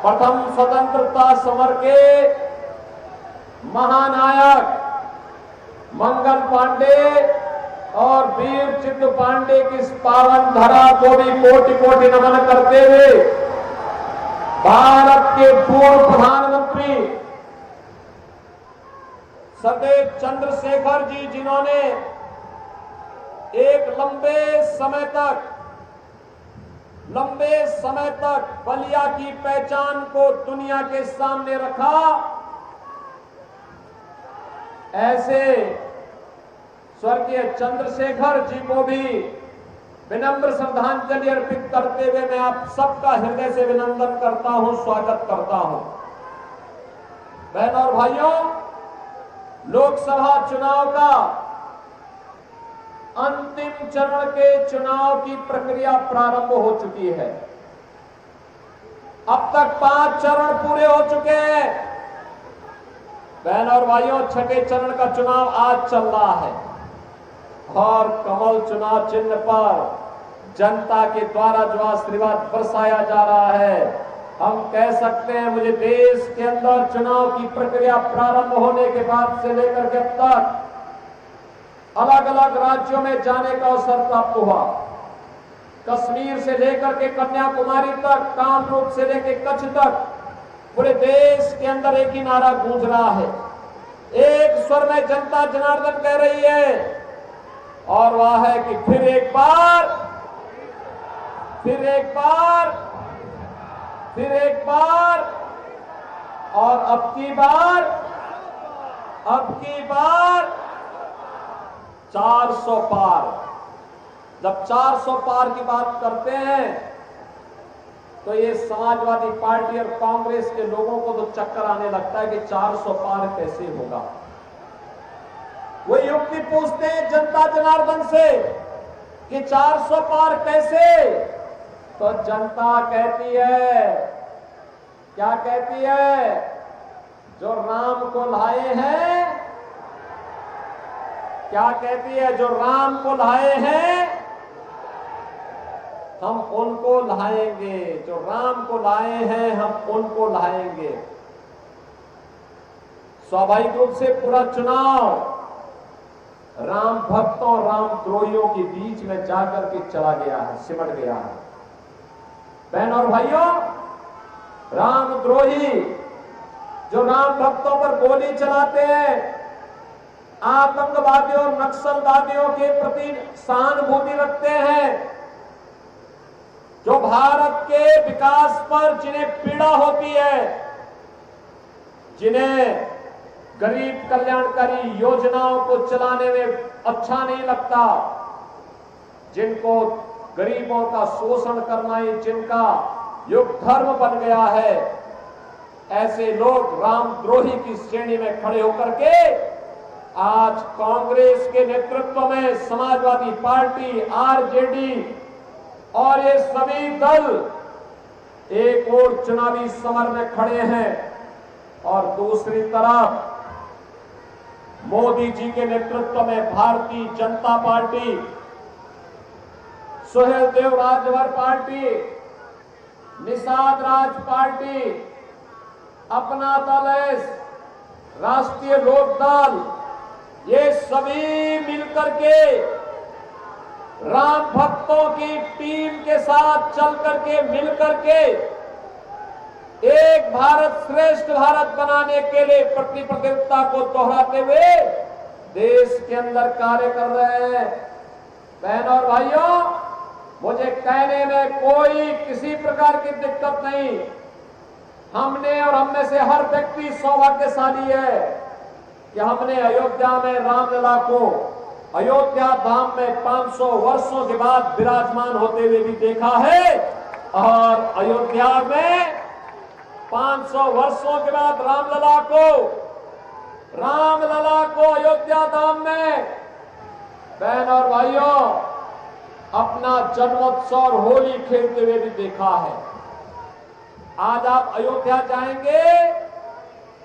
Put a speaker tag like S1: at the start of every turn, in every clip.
S1: प्रथम स्वतंत्रता समर के महानायक मंगल पांडे और वीर चित्त पांडे की इस पावन धरा को भी कोटि कोटि नमन करते हुए भारत के पूर्व प्रधानमंत्री सदैव चंद्रशेखर जी, जिन्होंने एक लंबे समय तक बलिया की पहचान को दुनिया के सामने रखा, ऐसे स्वर्गीय चंद्रशेखर जी को भी विनम्र श्रद्धांजलि अर्पित करते हुए मैं आप सबका हृदय से अभिनंदन करता हूं, स्वागत करता हूं। बहनों और भाइयों, लोकसभा चुनाव का अंतिम चरण के चुनाव की प्रक्रिया प्रारंभ हो चुकी है। अब तक 5 चरण पूरे हो चुके हैं। बहनों और भाइयों, छठे चरण का चुनाव आज चल रहा है और कमल चुनाव चिन्ह पर जनता के द्वारा जो आशीर्वाद बरसाया जा रहा है, हम कह सकते हैं मुझे देश के अंदर चुनाव की प्रक्रिया प्रारंभ होने के बाद से लेकर के अब तक अलग अलग राज्यों में जाने का अवसर प्राप्त हुआ। कश्मीर से लेकर के कन्याकुमारी तक, कामरूप से लेकर कच्छ तक पूरे देश के अंदर एक ही नारा गूंज रहा है, एक स्वर में जनता जनार्दन कह रही है, और वह है कि फिर एक बार, और अब की बार 400 पार। जब 400 पार की बात करते हैं तो ये समाजवादी पार्टी और कांग्रेस के लोगों को तो चक्कर आने लगता है कि 400 पार कैसे होगा। वो युक्ति पूछते हैं जनता जनार्दन से कि 400 पार कैसे, तो जनता कहती है, क्या कहती है? जो राम को लाए हैं, क्या कहती है? जो राम को लाए हैं हम उनको लाएंगे, जो राम को लाए हैं हम उनको लाएंगे। स्वाभाविक रूप से पूरा चुनाव राम भक्तों, राम द्रोहियों के बीच में जाकर के चला गया है, सिमट गया है। बहनों और भाइयों, राम द्रोही जो राम भक्तों पर गोली चलाते हैं, आतंकवादियों, नक्सलवादियों के प्रति सहानुभूति रखते हैं, जो भारत के विकास पर जिन्हें पीड़ा होती है, जिन्हें गरीब कल्याणकारी योजनाओं को चलाने में अच्छा नहीं लगता, जिनको गरीबों का शोषण करना ही जिनका युग धर्म बन गया है, ऐसे लोग रामद्रोही की श्रेणी में खड़े होकर के आज कांग्रेस के नेतृत्व में समाजवादी पार्टी, आरजेडी और ये सभी दल एक और चुनावी समर में खड़े हैं, और दूसरी तरफ मोदी जी के नेतृत्व में Bharatiya Janata party, Suhel Dev Rajbhar party, Nishad Raj party, अपना दल, राष्ट्रीय लोक दल, ये सभी मिलकर के राम भक्तों की टीम के साथ चल करके, मिलकर के एक भारत श्रेष्ठ भारत बनाने के लिए प्रतिबद्धता को दोहराते हुए देश के अंदर कार्य कर रहे हैं। बहनों और भाइयों, मुझे कहने में कोई किसी प्रकार की दिक्कत नहीं। हमने और हम में से हर व्यक्ति सौभाग्यशाली है कि हमने अयोध्या में रामलला को अयोध्या धाम में 500 वर्षों के बाद विराजमान होते हुए भी देखा है, और अयोध्या में 500 वर्षों के बाद रामलला को अयोध्या धाम में, बहन और भाइयों, अपना जन्मोत्सव और होली खेलते हुए भी देखा है। आज आप अयोध्या जाएंगे,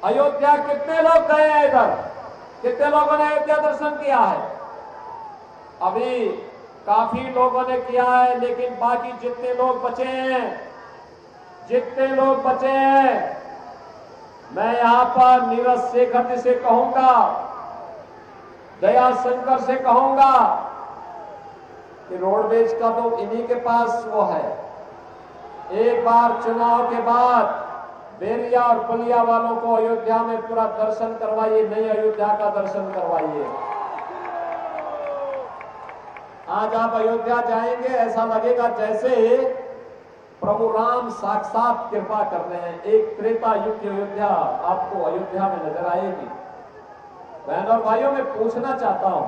S1: अयोध्या कितने लोग गए हैं? इधर कितने लोगों ने अयोध्या दर्शन किया है? अभी काफी लोगों ने किया है, लेकिन बाकी जितने लोग बचे हैं, जितने लोग बचे हैं, मैं यहां पर नीरज शेखर जी से कहूंगा, दया शंकर से कहूंगा कि रोडवेज का तो इन्हीं के पास वो है। एक बार चुनाव के बाद बेरिया और बलिया वालों को अयोध्या में पूरा दर्शन करवाइए, नई अयोध्या का दर्शन करवाइए। आज आप अयोध्या जाएंगे, ऐसा लगेगा जैसे प्रभु राम साक्षात कृपा कर रहे हैं। एक त्रेता युग की अयोध्या आपको अयोध्या में नजर आएगी। बहन और भाइयों, मैं पूछना चाहता हूं,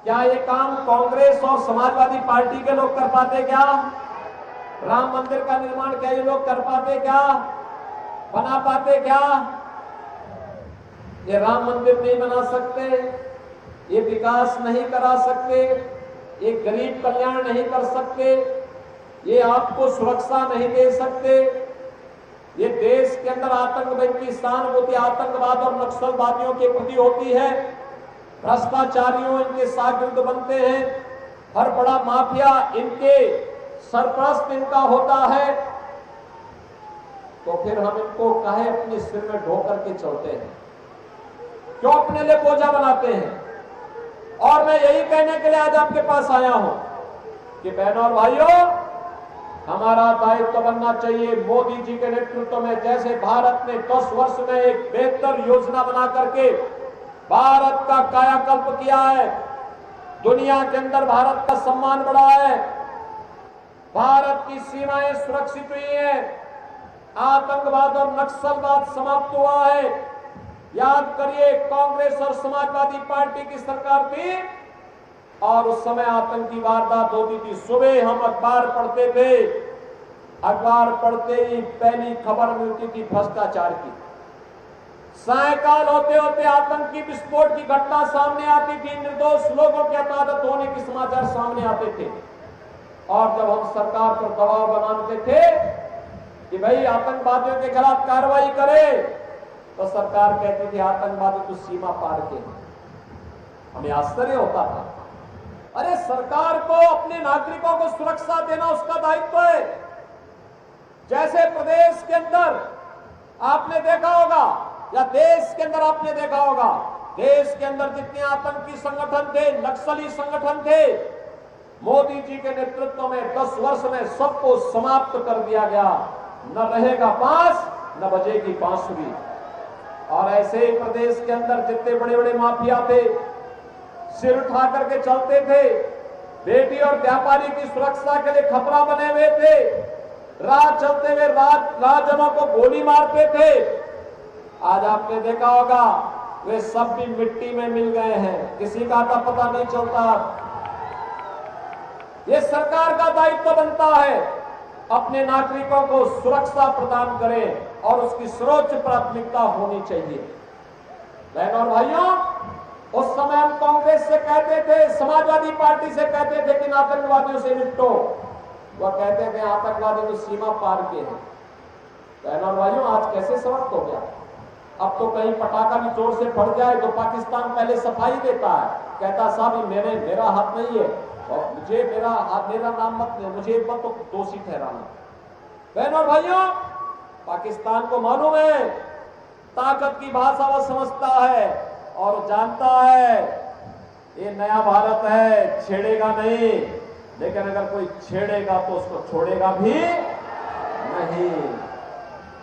S1: क्या ये काम कांग्रेस और समाजवादी पार्टी के लोग कर पाते क्या? राम मंदिर का निर्माण क्या ये लोग कर पाते क्या? बना पाते क्या? ये राम मंदिर नहीं बना सकते, ये विकास नहीं करा सकते, ये गरीब कल्याण नहीं कर सकते, ये आपको सुरक्षा नहीं दे सकते, ये देश के अंदर आतंकवाद की सहानुभूति आतंकवाद और नक्सलवादियों के प्रति होती है, भ्रष्टाचारियों इनके शागिर्द बनते हैं, हर बड़ा माफिया इनके सरपरस्त इनका होता है, तो फिर हम इनको काहे अपने सिर में ढो करके चलते हैं? क्यों अपने लिए बोझा बनाते हैं? और मैं यही कहने के लिए आज आपके पास आया हूं कि बहनों और भाइयों, हमारा दायित्व बनना चाहिए मोदी जी के नेतृत्व में, जैसे भारत ने 10 वर्ष में एक बेहतर योजना बना करके भारत का कायाकल्प किया है, दुनिया के अंदर भारत का सम्मान बढ़ा है, भारत की सीमाएं सुरक्षित हुई हैं, आतंकवाद और नक्सलवाद समाप्त हुआ है। याद करिए, कांग्रेस और समाजवादी पार्टी की सरकार थी और उस समय आतंकी वारदात होती थी। सुबह हम अखबार पढ़ते थे, अखबार पढ़ते ही पहली खबर मिलती थी भ्रष्टाचार की। सायकाल होते होते आतंकी विस्फोट की घटना सामने आती थी, निर्दोष लोगों की हताहत होने के समाचार सामने आते थे। और जब हम सरकार पर दबाव बनाते थे कि भाई आतंकवादियों के खिलाफ कार्रवाई करे, तो सरकार कहती थी आतंकवादी तो सीमा पार के हैं। हमें आश्चर्य होता था, अरे सरकार को अपने नागरिकों को सुरक्षा देना उसका दायित्व है। जैसे प्रदेश के अंदर आपने देखा होगा या देश के अंदर आपने देखा होगा, देश के अंदर जितने आतंकी संगठन थे, नक्सली संगठन थे, मोदी जी के नेतृत्व में 10 वर्ष में सबको समाप्त कर दिया गया। न रहेगा बांस, न बजेगी बांसुरी। और ऐसे ही प्रदेश के अंदर जितने बड़े बड़े माफिया थे, सिर उठा करके चलते थे, बेटी और व्यापारी की सुरक्षा के लिए खतरा बने हुए थे, राह चलते हुए राहजनों को गोली मारते थे, आज आपने देखा होगा वे सब भी मिट्टी में मिल गए हैं, किसी का तो पता नहीं चलता। ये सरकार का दायित्व बनता है अपने नागरिकों को सुरक्षा प्रदान करें और उसकी सर्वोच्च प्राथमिकता होनी चाहिए। बहनों और भाइयों, उस समय हम कांग्रेस से कहते थे, समाजवादी पार्टी से कहते थे कि आतंकवादियों से निपटो, वह कहते थे आतंकवादी तो सीमा पार के हैं। बहनों और भाइयों, आज कैसे समाप्त हो गया? अब तो कहीं पटाखा भी जोर से फट जाए तो पाकिस्तान पहले सफाई देता है, कहता साहब मेरा हाथ नहीं है और मुझे मेरा नाम मत, मुझे मत तो दोषी ठहराना। बहनों और भाइयों, पाकिस्तान को मालूम है ताकत की भाषा वह समझता है और जानता है ये नया भारत है, छेड़ेगा नहीं, लेकिन अगर कोई छेड़ेगा तो उसको छोड़ेगा भी नहीं।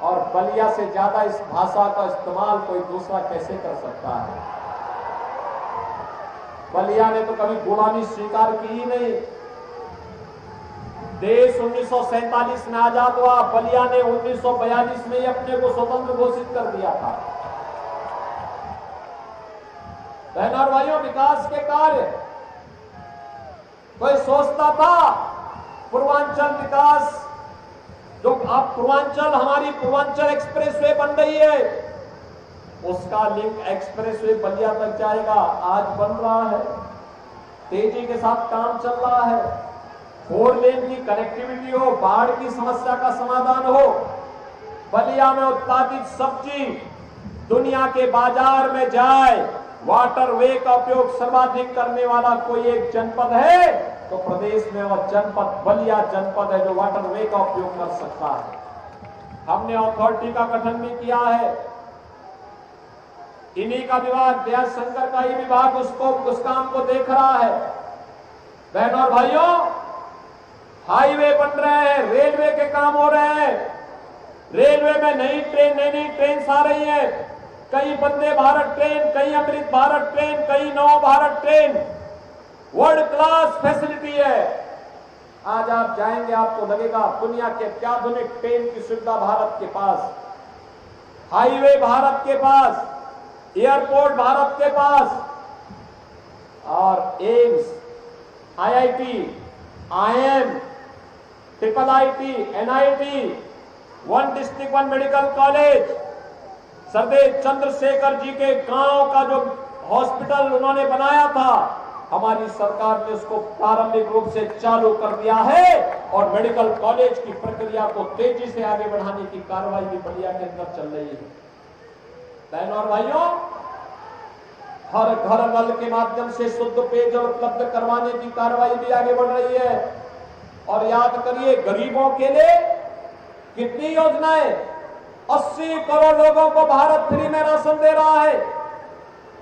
S1: और बलिया से ज्यादा इस भाषा का इस्तेमाल कोई दूसरा कैसे कर सकता है? बलिया ने तो कभी गुलामी स्वीकार की ही नहीं। देश 1947 में आजाद हुआ, बलिया ने 1942 में ही अपने को स्वतंत्र घोषित कर दिया था। बहनों और भाइयों, विकास के कार्य कोई सोचता था पूर्वांचल विकास, जो आप पूर्वांचल, हमारी पूर्वांचल एक्सप्रेसवे बन रही है, उसका लिंक एक्सप्रेसवे बलिया तक जाएगा, आज बन रहा है, तेजी के साथ काम चल रहा है। 4 लेन की कनेक्टिविटी हो, बाढ़ की समस्या का समाधान हो, बलिया में उत्पादित सब्जी दुनिया के बाजार में जाए, वाटरवे का उपयोग सर्वाधिक करने वाला कोई एक जनपद है तो प्रदेश में वह जनपद बलिया जनपद है जो वाटरवे का उपयोग कर सकता है। हमने अथॉरिटी का गठन भी किया है। इन्हीं का विभाग, दया शंकर का ही विभाग उस काम को देख रहा है। बहनों और भाइयों, हाईवे बन रहे हैं, रेलवे के काम हो रहे हैं। रेलवे में नई ट्रेन आ रही है। कई वंदे भारत ट्रेन, कई अमृत भारत ट्रेन, कई नव Bharat train. World class facility है। आज आप जाएंगे, आपको लगेगा दुनिया के अत्याधुनिक ट्रेन की सुविधा भारत के पास, हाईवे भारत के पास, एयरपोर्ट भारत के पास, और AIIMS, IIT, IIM, triple IT, NIT, one district one medical college, Sardev Chandrashekhar ji के गांव का जो हॉस्पिटल उन्होंने बनाया था, हमारी सरकार ने उसको प्रारंभिक रूप से चालू कर दिया है और मेडिकल कॉलेज की प्रक्रिया को तेजी से आगे बढ़ाने की कार्रवाई भी बलिया के अंदर चल रही है। बहनों और भाइयों, हर घर नल के माध्यम से शुद्ध पेयजल उपलब्ध करवाने की कार्रवाई भी आगे बढ़ रही है। और याद करिए, गरीबों के लिए कितनी योजनाएं, 80 करोड़ लोगों को भारत फ्री में राशन दे रहा है।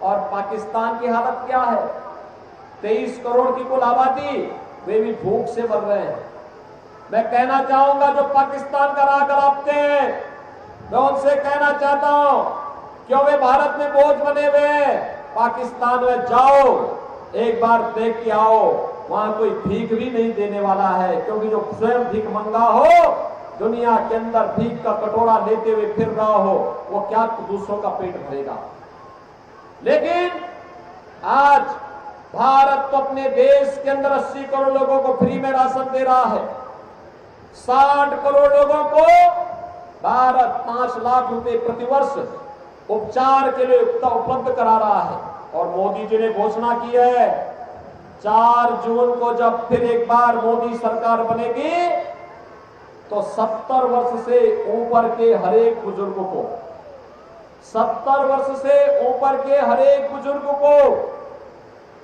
S1: और पाकिस्तान की हालत क्या है? 23 करोड़ की कुल आबादी, वे भी भूख से मर रहे हैं। मैं कहना चाहूंगा, जो पाकिस्तान का राह कराते हैं, मैं उनसे कहना चाहता हूं, क्यों वे भारत में बोझ बने हुए हैं? पाकिस्तान में जाओ, एक बार देख के आओ, वहां कोई भीख भी नहीं देने वाला है, क्योंकि जो स्वयं भीख मंगा हो, दुनिया के अंदर भीख का कटोरा लेते हुए फिर रहा हो, वो क्या दूसरों का पेट भरेगा। लेकिन आज भारत तो अपने देश के अंदर 80 करोड़ लोगों को फ्री में राशन दे रहा है। 60 करोड़ लोगों को भारत 5 लाख रुपए प्रतिवर्ष उपचार के लिए उपलब्ध करा रहा है। और मोदी जी ने घोषणा की है, 4 जून को जब फिर एक बार मोदी सरकार बनेगी, तो 70 वर्ष से ऊपर के हर एक बुजुर्ग को, 70 वर्ष से ऊपर के हर एक बुजुर्ग को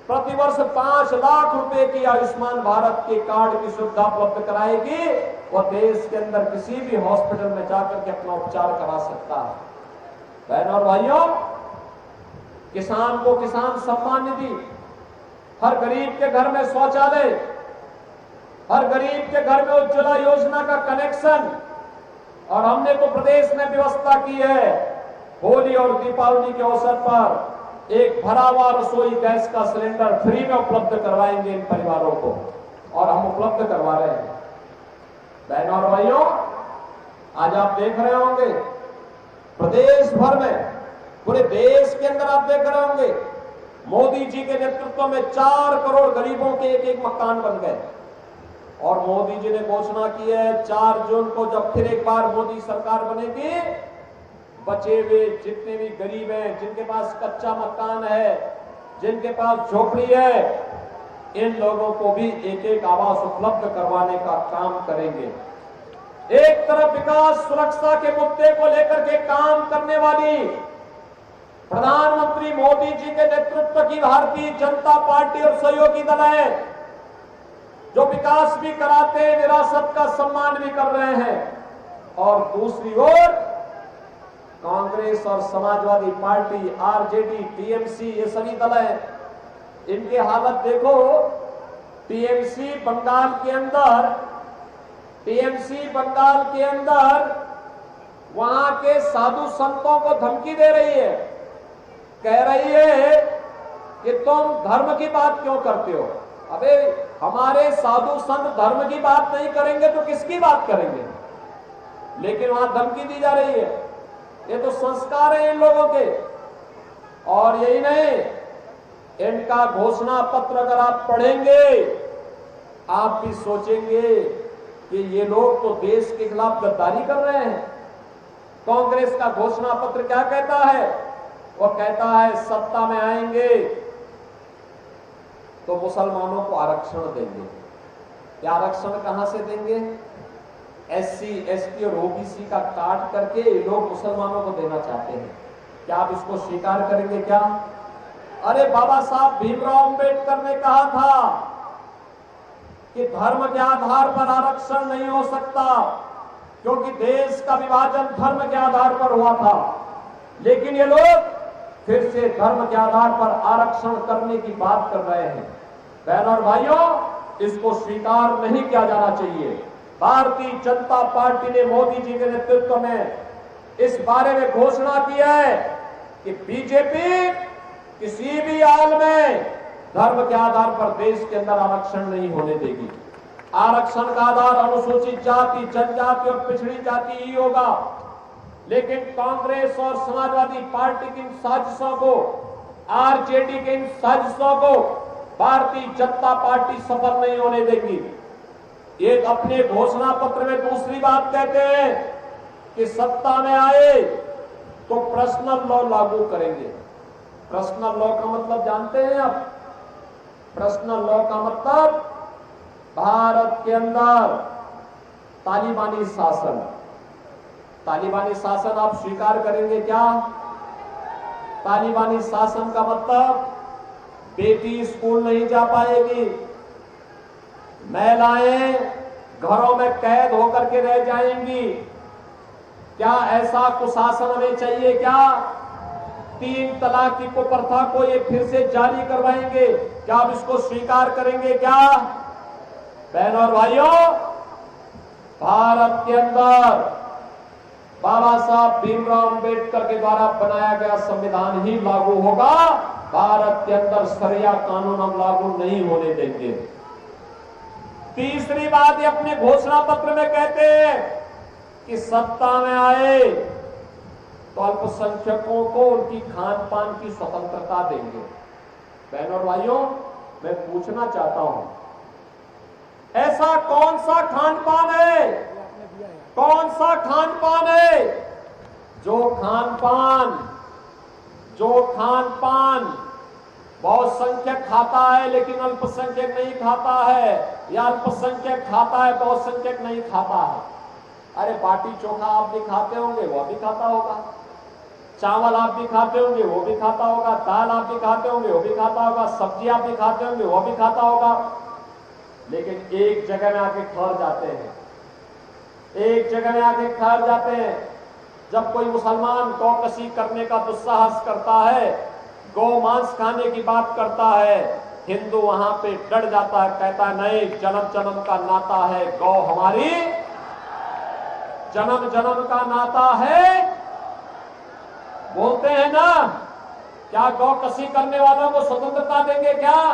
S1: प्रतिवर्ष 5 लाख रुपए की आयुष्मान भारत के कार्ड की सुविधा उपलब्ध कराएगी। वह देश के अंदर किसी भी हॉस्पिटल में जाकर के अपना उपचार करा सकता है। बहनों और भाइयों, किसान को किसान सम्मान निधि, हर गरीब के घर में शौचालय, हर गरीब के घर में उज्ज्वला योजना का कनेक्शन, और हमने तो प्रदेश में व्यवस्था की है, होली और दीपावली के अवसर पर एक भरा हुआ रसोई गैस का सिलेंडर फ्री में उपलब्ध करवाएंगे इन परिवारों को, और हम उपलब्ध करवा रहे हैं। बहनों और भाइयों, आज आप देख रहे होंगे प्रदेश भर में, पूरे देश के अंदर आप देख रहे होंगे, मोदी जी के नेतृत्व में 4 करोड़ गरीबों के एक एक मकान बन गए। और मोदी जी ने घोषणा की है, 4 जून को जब फिर एक बार मोदी सरकार बनेगी, बचे हुए जितने भी गरीब हैं, जिनके पास कच्चा मकान है, जिनके पास झोपड़ी है, इन लोगों को भी एक एक आवास उपलब्ध करवाने का काम करेंगे। एक तरफ विकास सुरक्षा के मुद्दे को लेकर के काम करने वाली प्रधानमंत्री मोदी जी के नेतृत्व की भारतीय जनता पार्टी और सहयोगी दल है, जो विकास भी कराते हैं, विरासत का सम्मान भी कर रहे हैं। और दूसरी ओर कांग्रेस और समाजवादी पार्टी, आरजेडी, टीएमसी, ये सभी दल हैं, इनकी हालत देखो। टीएमसी बंगाल के अंदर वहां के साधु संतों को धमकी दे रही है, कह रही है कि तुम धर्म की बात क्यों करते हो। अबे हमारे साधु संत धर्म की बात नहीं करेंगे तो किसकी बात करेंगे? लेकिन वहां धमकी दी जा रही है। ये तो संस्कार है इन लोगों के। और यही नहीं, इनका घोषणा पत्र अगर आप पढ़ेंगे, आप भी सोचेंगे कि ये लोग तो देश के खिलाफ गद्दारी कर रहे हैं। कांग्रेस का घोषणा पत्र क्या कहता है? वो कहता है सत्ता में आएंगे तो मुसलमानों को आरक्षण देंगे। ये आरक्षण कहां से देंगे? एससी, एसटी और ओबीसी का काट करके ये लोग मुसलमानों को देना चाहते हैं। क्या आप इसको स्वीकार करेंगे क्या? अरे बाबा साहब भीमराव अंबेडकर ने कहा था कि धर्म के आधार पर आरक्षण नहीं हो सकता, क्योंकि देश का विभाजन धर्म के आधार पर हुआ था। लेकिन ये लोग फिर से धर्म के आधार पर आरक्षण करने की बात कर रहे हैं। बहनों और भाइयों, इसको स्वीकार नहीं किया जाना चाहिए। भारतीय जनता पार्टी ने मोदी जी के नेतृत्व में इस बारे में घोषणा की है कि बीजेपी किसी भी हाल में धर्म के आधार पर देश के अंदर आरक्षण नहीं होने देगी। आरक्षण का आधार अनुसूचित जाति, जनजाति और पिछड़ी जाति ही होगा। लेकिन कांग्रेस और समाजवादी पार्टी की इन साजिशों को, आरजेडी के इन साजिशों को भारतीय जनता पार्टी सफल नहीं होने देगी। ये अपने घोषणा पत्र में दूसरी बात कहते हैं कि सत्ता में आए तो पर्सनल लॉ लागू करेंगे। पर्सनल लॉ का मतलब जानते हैं आप? पर्सनल लॉ का मतलब भारत के अंदर तालिबानी शासन। तालिबानी शासन आप स्वीकार करेंगे क्या? तालिबानी शासन का मतलब बेटी स्कूल नहीं जा पाएगी, महिलाएं घरों में कैद होकर के रह जाएंगी। क्या ऐसा कुशासन हमें चाहिए क्या? 3 तलाक की कुप्रथा को ये फिर से जारी करवाएंगे, क्या आप इसको स्वीकार करेंगे क्या? बहनों और भाइयों, भारत के अंदर बाबा साहब भीमराव अंबेडकर के द्वारा बनाया गया संविधान ही लागू होगा। भारत के अंदर शरिया कानून हम लागू नहीं होने देंगे। तीसरी बात ये अपने घोषणा पत्र में कहते हैं कि सत्ता में आए तो अल्पसंख्यकों को उनकी खान पान की स्वतंत्रता देंगे। बहनों और भाइयों, मैं पूछना चाहता हूं, ऐसा कौन सा खान पान है, कौन सा खान पान है जो खान पान बहुत संख्यक खाता है लेकिन अल्पसंख्यक नहीं खाता है, या अल्पसंख्यक खाता है बहुत संख्यक नहीं खाता है? अरे बाटी चोखा आप भी खाते होंगे, वो भी खाता होगा। चावल आप भी खाते होंगे, वो भी खाता होगा। दाल आप भी खाते होंगे, वो भी खाता होगा। सब्जी आप भी खाते होंगे, वो भी खाता होगा। लेकिन एक जगह में आके ठहर जाते हैं, एक जगह में आके ठहर जाते हैं। जब कोई मुसलमान गौकशी करने का दुस्साहस करता है, गौ मांस खाने की बात करता है, हिंदू वहां पे डर जाता है, कहता है नहीं, जन्म जन्म का नाता है, गौ हमारी जन्म जन्म का नाता है। बोलते हैं ना, क्या गौकशी करने वालों को स्वतंत्रता देंगे क्या?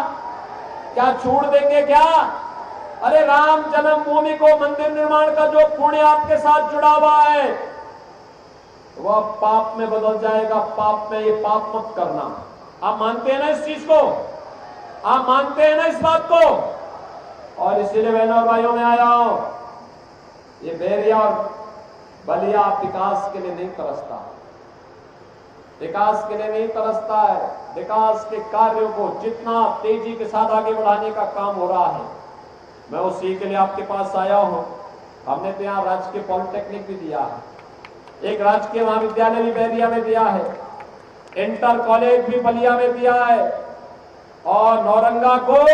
S1: क्या छूट देंगे क्या? अरे राम जन्मभूमि को मंदिर निर्माण का जो पुण्य आपके साथ जुड़ा हुआ है वह पाप में बदल जाएगा। पाप में, ये पाप मत करना। आप मानते हैं ना इस चीज को? आप मानते हैं ना इस बात को? और इसीलिए बहनों और भाइयों में आया हूं, ये बैरिया और बलिया विकास के लिए नहीं तरसता, विकास के लिए नहीं तरसता है। विकास के कार्यों को जितना तेजी के साथ आगे बढ़ाने का काम हो रहा है, मैं उसी के लिए आपके पास आया हूं। हमने तो यहाँ राजकीय पॉलिटेक्निक भी दिया है, एक राजकीय महाविद्यालय भी बैरिया में दिया है, इंटर कॉलेज भी बलिया में दिया है, और नौरंगा को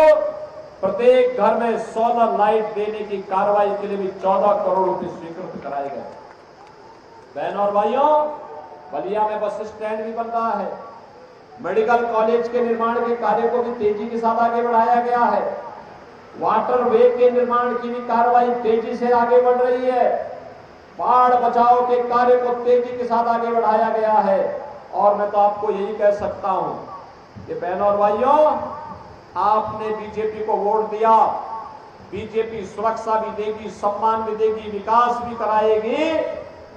S1: प्रत्येक घर में सोलर लाइट देने की कार्रवाई के लिए भी 14 करोड़ रुपए स्वीकृत कराए गए। बहनों और भाइयों, बलिया में बस स्टैंड भी बन रहा है, मेडिकल कॉलेज के निर्माण के कार्य को भी तेजी के साथ आगे बढ़ाया गया है, वाटर वे के निर्माण की भी कार्रवाई तेजी से आगे बढ़ रही है, बाढ़ बचाव के कार्य को तेजी के साथ आगे बढ़ाया गया है। और मैं तो आपको यही कह सकता हूं कि बहनों और भाइयों, आपने बीजेपी को वोट दिया, बीजेपी सुरक्षा भी देगी, सम्मान भी देगी, विकास भी कराएगी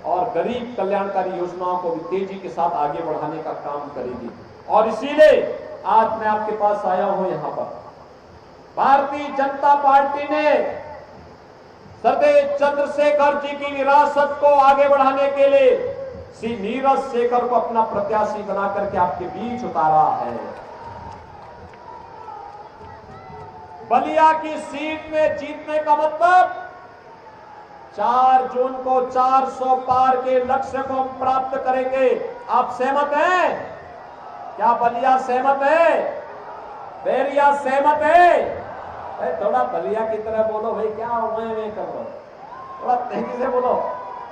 S1: और गरीब कल्याणकारी योजनाओं को भी तेजी के साथ आगे बढ़ाने का काम करेगी। और इसीलिए आज मैं आपके पास आया हूं। यहां पर भारतीय जनता पार्टी ने सरदेव चंद्रशेखर जी की विरासत को आगे बढ़ाने के लिए श्री नीरज शेखर को अपना प्रत्याशी बना करके आपके बीच उतारा है। बलिया की सीट में जीतने का मतलब 4 जून को 400 पार के लक्ष्य को हम प्राप्त करेंगे। आप सहमत हैं? क्या बलिया सहमत है? बैरिया सहमत है? भाई थोड़ा बलिया की तरह बोलो भाई, क्या मैं कर रहा हूं, थोड़ा तेजी से बोलो,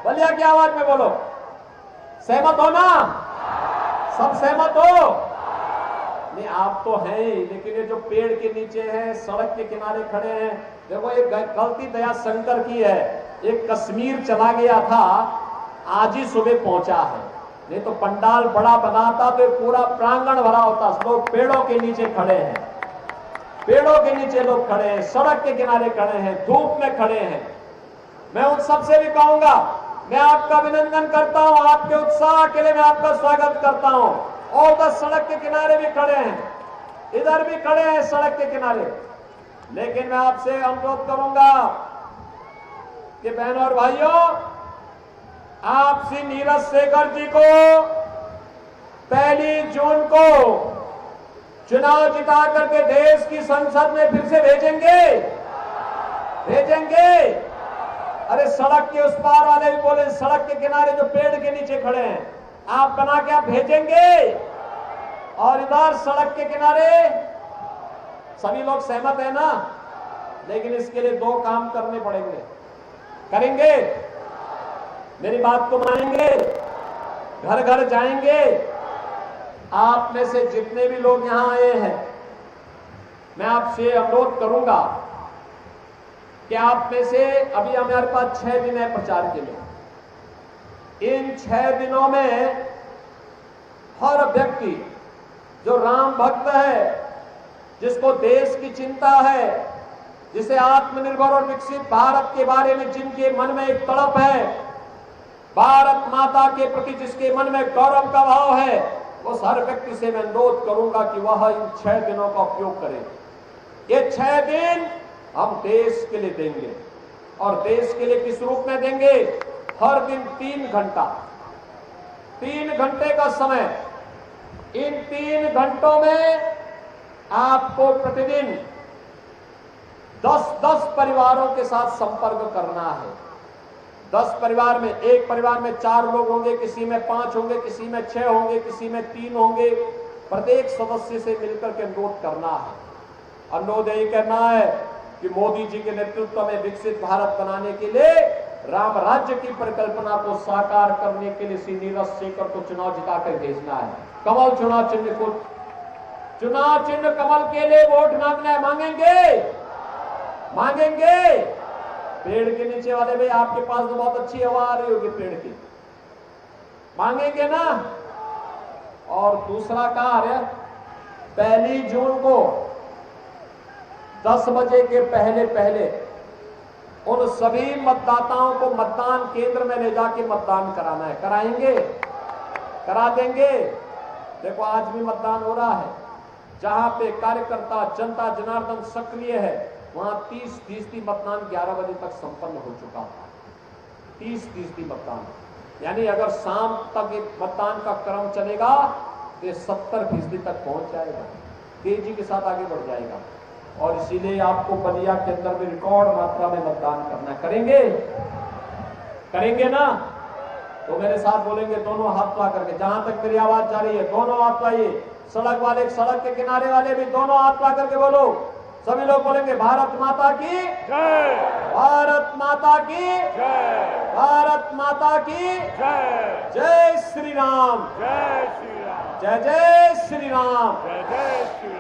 S1: बलिया की आवाज में बोलो। सहमत हो ना? सब सहमत हो? नहीं आप तो हैं ही, लेकिन ये जो पेड़ के नीचे हैं, सड़क के किनारे खड़े हैं, देखो ये गलती दया शंकर की है। एक कश्मीर चला गया था, आज ही सुबह पहुंचा है, नहीं तो पंडाल बड़ा बनाता तो पूरा प्रांगण भरा होता। लोग पेड़ों के नीचे खड़े हैं, पेड़ों के नीचे लोग खड़े हैं, सड़क के किनारे खड़े हैं, धूप में खड़े हैं। मैं उन सबसे भी कहूंगा, मैं आपका अभिनंदन करता हूं, आपके उत्साह के लिए मैं आपका स्वागत करता हूं। और 10 सड़क के किनारे भी खड़े हैं, इधर भी खड़े हैं सड़क के किनारे। लेकिन मैं आपसे अनुरोध करूंगा कि बहनों और भाइयों, आप श्री नीरज शेखर जी को 1 जून को चुनाव जिता करके देश की संसद में फिर से भेजेंगे, भेजेंगे। अरे सड़क के उस पार वाले भी बोले, सड़क के किनारे जो पेड़ के नीचे खड़े हैं, आप बना के आप भेजेंगे। और इधर सड़क के किनारे सभी लोग सहमत है ना? लेकिन इसके लिए 2 काम करने पड़ेंगे। करेंगे? मेरी बात को मानेंगे? घर घर जाएंगे? आप में से जितने भी लोग यहां आए हैं, मैं आपसे अनुरोध करूंगा कि आप में से, अभी हमारे पास 6 दिन है प्रचार के लिए, इन 6 दिनों में हर व्यक्ति जो राम भक्त है, जिसको देश की चिंता है, जिसे आत्मनिर्भर और विकसित भारत के बारे में जिनके मन में एक तड़प है, भारत माता के प्रति जिसके मन में गौरव का भाव है, उस हर व्यक्ति से मैं अनुरोध करूंगा कि वह इन 6 दिनों का उपयोग करे। ये 6 दिन हम देश के लिए देंगे। और देश के लिए किस रूप में देंगे? हर दिन 3 घंटा, 3 घंटे का समय। इन 3 घंटों में आपको प्रतिदिन 10-10 परिवारों के साथ संपर्क करना है। 10 परिवार में, एक परिवार में 4 लोग होंगे, किसी में 5 होंगे, किसी में 6 होंगे, किसी में 3 होंगे। प्रत्येक सदस्य से मिलकर के अनुरोध करना है। अनुरोध यही करना है कि मोदी जी के नेतृत्व में विकसित भारत बनाने के लिए, राम राज्य की परिकल्पना को साकार करने के लिए श्री नीरज शेखर को चुनाव जिताकर भेजना है। कमल चुनाव चिन्ह को, चुनाव चिन्ह कमल के लिए वोट मांगना है। मांगेंगे? मांगेंगे? पेड़ के नीचे वाले भाई, आपके पास तो बहुत अच्छी हवा आ रही होगी पेड़ की, मांगेंगे ना? और दूसरा कार्य, 1 जून को 10 बजे के पहले पहले उन सभी मतदाताओं को मतदान केंद्र में ले जाके मतदान कराना है। कराएंगे? करा देंगे? देखो आज भी मतदान हो रहा है, जहां पे कार्यकर्ता जनता जनार्दन सक्रिय है, वहां 30% मतदान 11 बजे तक संपन्न हो चुका था। 30% मतदान, यानी अगर शाम तक मतदान का क्रम चलेगा तो 70% तक पहुंच जाएगा, तेजी के साथ आगे बढ़ जाएगा। और इसीलिए आपको बलिया के अंदर भी रिकॉर्ड मात्रा में मतदान करना है। करेंगे? करेंगे ना? तो मेरे साथ बोलेंगे, दोनों हाथ ला करके, जहां तक मेरी आवाज जा रही है दोनों हाथ लाइए। सड़क वाले, सड़क के किनारे वाले भी दोनों हाथ ला करके बोलो। सभी लोग बोलेंगे, भारत माता की जय, भारत माता की जय, भारत माता की जय, जय श्री राम, जय श्री राम, जय जय श्री राम, जय जय श्री राम।